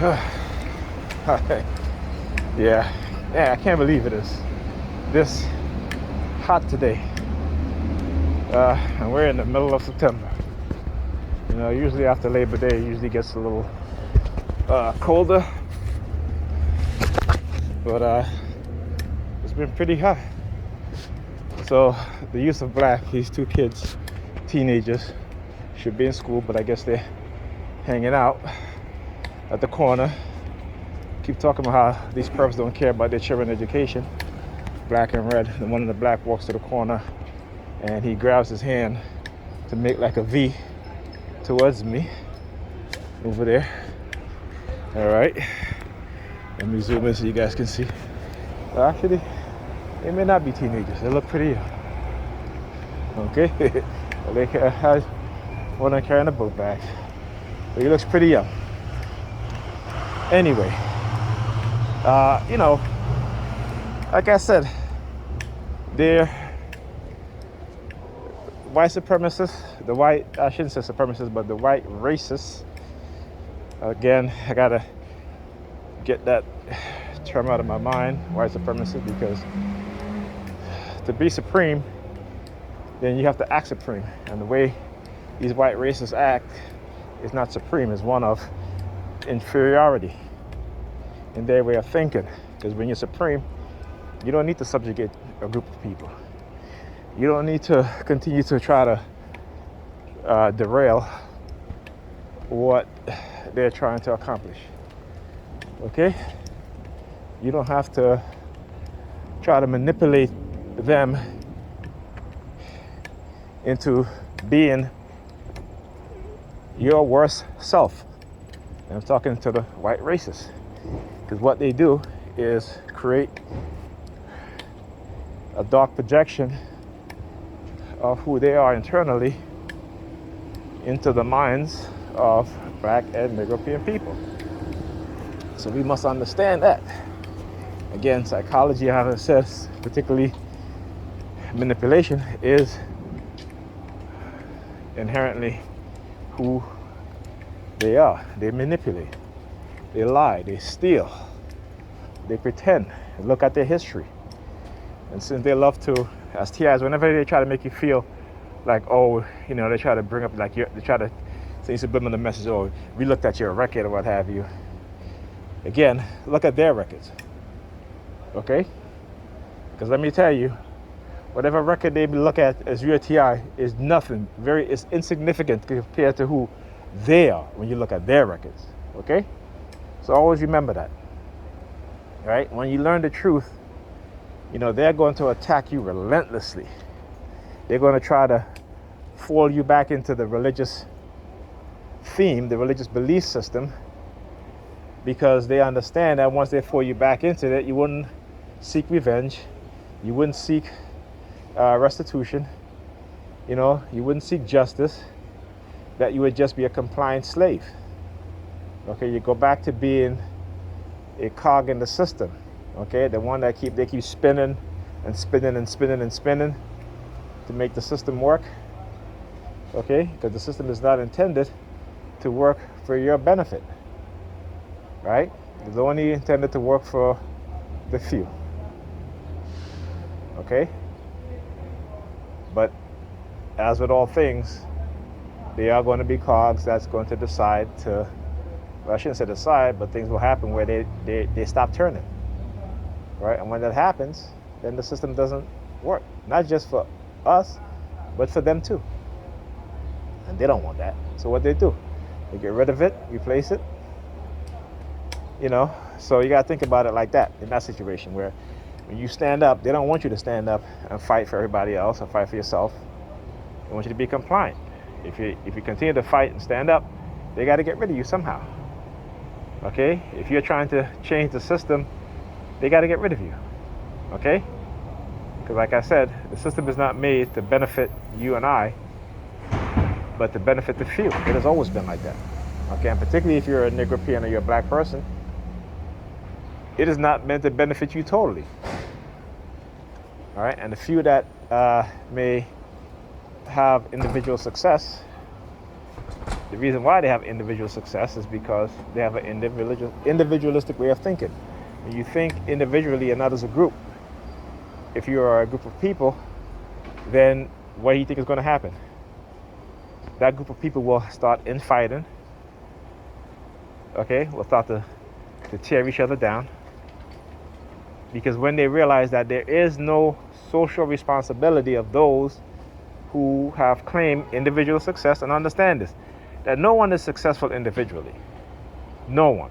Yeah, I can't believe it is this hot today. And we're in the middle of September. You know, usually after Labor Day, it usually gets a little colder, but it's been pretty hot. So the use of black, these two kids, teenagers, should be in school, but I guess they're hanging out at the corner. Keep talking about how these perps don't care about their children's education. Black and red. And one of the black walks to the corner and he grabs his hand to make like a V towards me over there. All right. Let me zoom in so you guys can see. Actually, they may not be teenagers. They look pretty young. Okay. They has one carrying a book bag. But he looks pretty young. Anyway, you know, like I said, they're white supremacists, I shouldn't say supremacists, but the white racists. Again, I gotta get that term out of my mind, white supremacist, because to be supreme, then you have to act supreme. And the way these white racists act is not supreme, it's one of inferiority in their way of thinking. Because when you're supreme, you don't need to subjugate a group of people. You don't need to continue to try to derail what they're trying to accomplish. Okay? You don't have to try to manipulate them into being your worst self. And I'm talking to the white racists. Because what they do is create a dark projection of who they are internally into the minds of black and European people. So we must understand that. Again, psychology, how it says, particularly manipulation, is inherently who they are. They manipulate, they lie, they steal, they pretend. Look at their history. And since they love to, as TIs, whenever they try to make you feel like, oh, you know, they try to bring up, like, they try to say subliminal message, oh, we looked at your record or what have you. Again, look at their records, okay? Because let me tell you, whatever record they look at as your TI is nothing, it's insignificant compared to who they are when you look at their records, okay? So always remember that, right? When you learn the truth, you know, they're going to attack you relentlessly. They're going to try to fall you back into the religious theme, the religious belief system, because they understand that once they fall you back into it, you wouldn't seek revenge, you wouldn't seek restitution, you know, you wouldn't seek justice, that you would just be a compliant slave. Okay, you go back to being a cog in the system. Okay, the one that they keep spinning and spinning and spinning and spinning to make the system work. Okay, because the system is not intended to work for your benefit, right? It's only intended to work for the few. Okay, but as with all things, they are going to be cogs that's going to decide to, well, I shouldn't say decide, but things will happen where they stop turning. Right, and when that happens, then the system doesn't work. Not just for us, but for them too. And they don't want that. So what they do, they get rid of it, replace it. You know, so you gotta think about it like that, in that situation where when you stand up, they don't want you to stand up and fight for everybody else or fight for yourself. They want you to be compliant. If you continue to fight and stand up, they gotta get rid of you somehow. Okay? If you're trying to change the system, they got to get rid of you, okay? Because like I said, the system is not made to benefit you and I, but to benefit the few. It has always been like that, okay? And particularly if you're a Negropean or you're a black person, it is not meant to benefit you totally, all right? And the few that may have individual success The reason why they have individual success is because they have an individualistic way of thinking. When you think individually and not as a group, if you are a group of people, then what do you think is going to happen? That group of people will start infighting, okay? Will start to tear each other down. Because when they realize that there is no social responsibility of those who have claimed individual success, and understand this, that no one is successful individually. No one.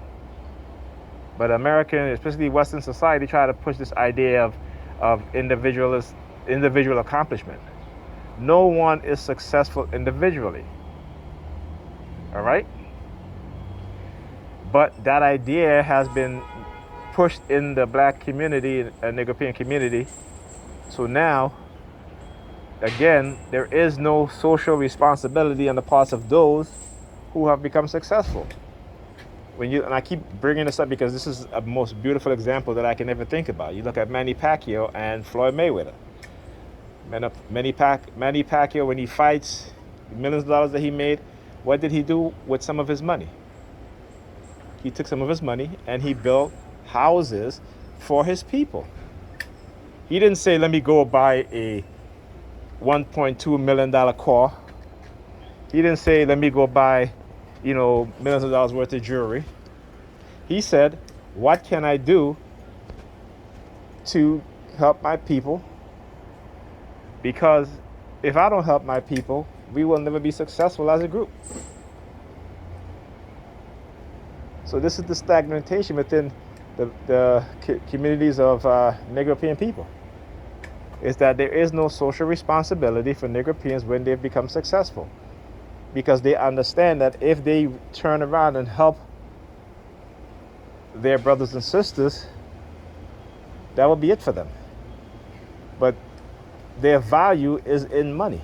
But American, especially Western society, try to push this idea of individual accomplishment. No one is successful individually. All right? But that idea has been pushed in the black community and the European community. So now, again, there is no social responsibility on the parts of those who have become successful. And I keep bringing this up because this is a most beautiful example that I can ever think about. You look at Manny Pacquiao and Floyd Mayweather. Manny Pacquiao, when he fights, millions of dollars that he made, what did he do with some of his money? He took some of his money and he built houses for his people. He didn't say, let me go buy a $1.2 million car. He didn't say, let me go buy, millions of dollars worth of jewelry. He said, what can I do to help my people? Because if I don't help my people, we will never be successful as a group. So this is the stagnation within the communities of Negro-European people. Is that there is no social responsibility for Negro-Europeans when they've become successful. Because they understand that if they turn around and help their brothers and sisters, that will be it for them. But their value is in money.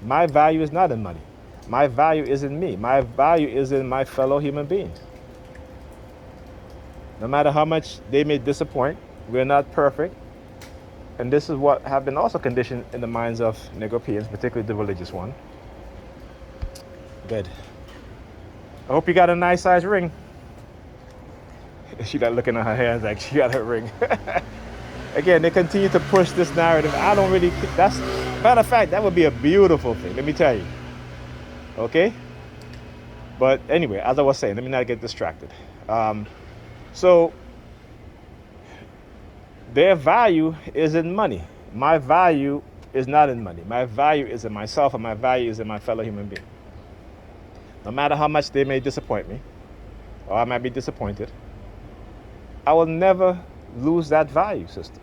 My value is not in money. My value is in me. My value is in my fellow human beings. No matter how much they may disappoint, we're not perfect. And this is what have been also conditioned in the minds of Negro-Europeans, particularly the religious one. Good. I hope you got a nice size ring. She not looking at her hands like she got her ring. Again, they continue to push this narrative. Matter of fact, that would be a beautiful thing, let me tell you. Okay? But anyway, as I was saying, let me not get distracted. So, their value is in money. My value is not in money. My value is in myself, and my value is in my fellow human being. No matter how much they may disappoint me, or I might be disappointed, I will never lose that value system.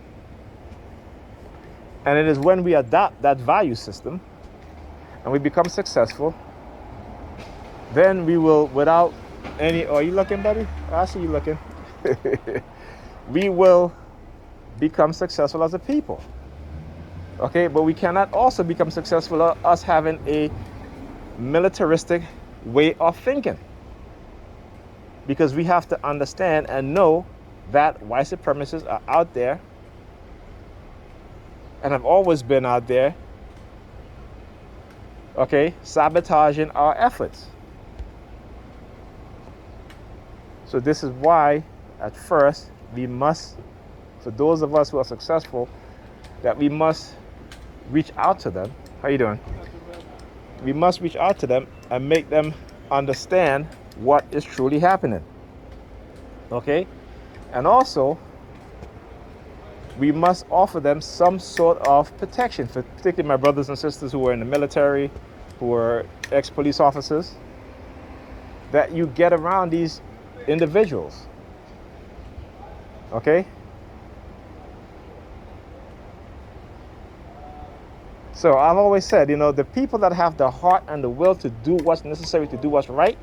And it is when we adopt that value system and we become successful, then we will, without any, are you looking, buddy? I see you looking. We will become successful as a people. Okay, but we cannot also become successful us having a militaristic way of thinking. Because we have to understand and know that white supremacists are out there and have always been out there, okay, sabotaging our efforts. So this is why, at first, we must, for those of us who are successful, that we must reach out to them. How you doing? We must reach out to them and make them understand what is truly happening. Okay? And also, we must offer them some sort of protection, for particularly my brothers and sisters who are in the military, who are ex-police officers, that you get around these individuals. Okay? So I've always said, the people that have the heart and the will to do what's necessary, to do what's right,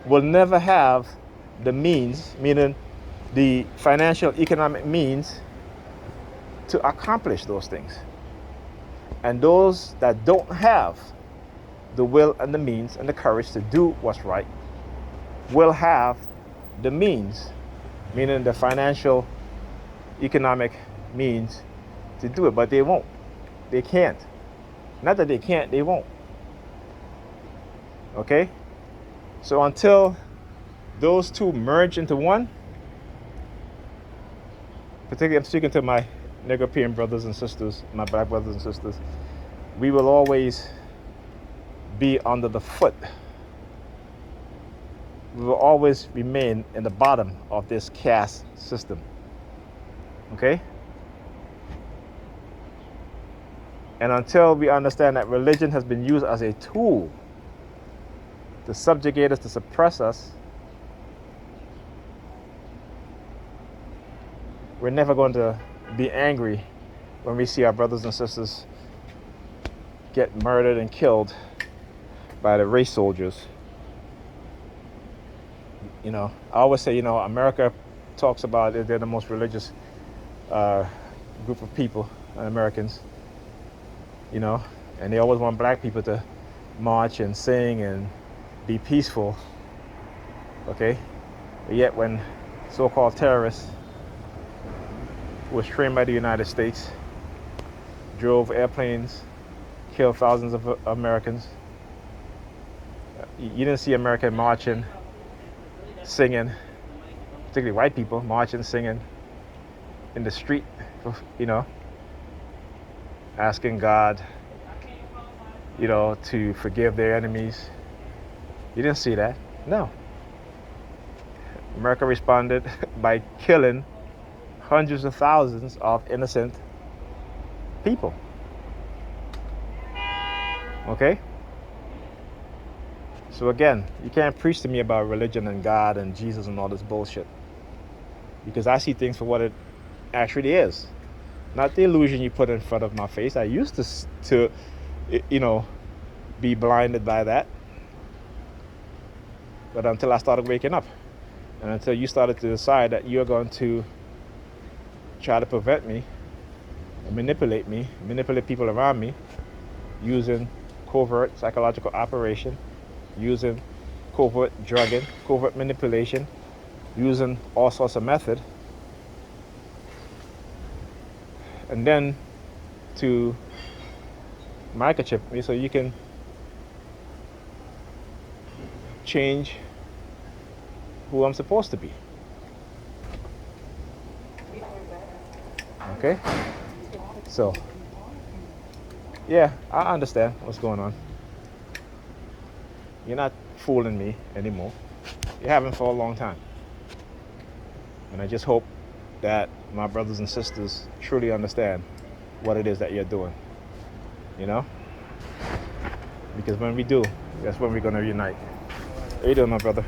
will never have the means, meaning the financial, economic means, to accomplish those things. And those that don't have the will and the means and the courage to do what's right will have the means, meaning the financial, economic means to do it, but they won't. They can't. Not that they can't, they won't. Okay? So until those two merge into one, particularly I'm speaking to my Negropean brothers and sisters, my black brothers and sisters, we will always be under the foot. We will always remain in the bottom of this caste system. Okay? And until we understand that religion has been used as a tool to subjugate us, to suppress us, we're never going to be angry when we see our brothers and sisters get murdered and killed by the race soldiers. You know, I always say, you know, America talks about it, they're the most religious group of people, Americans, you know, and they always want black people to march and sing and be peaceful, okay? But yet when so-called terrorists who was trained by the United States drove airplanes, killed thousands of Americans, you didn't see America marching, singing, particularly white people marching, singing in the street, you know, asking God, you know, to forgive their enemies. You didn't see that. No. America responded by killing hundreds of thousands of innocent people. Okay? So again, you can't preach to me about religion and God and Jesus and all this bullshit, because I see things for what it actually is, not the illusion you put in front of my face. I used to you know, be blinded by that, but until I started waking up, and until you started to decide that you're going to try to prevent me and manipulate people around me using covert psychological operation, using covert drugging, covert manipulation, using all sorts of method, and then to microchip me so you can change who I'm supposed to be. Okay? So, yeah, I understand what's going on. You're not fooling me anymore. You haven't for a long time. And I just hope that my brothers and sisters truly understand what it is that you're doing. You know? Because when we do, that's when we're going to unite. How you doing, my brother?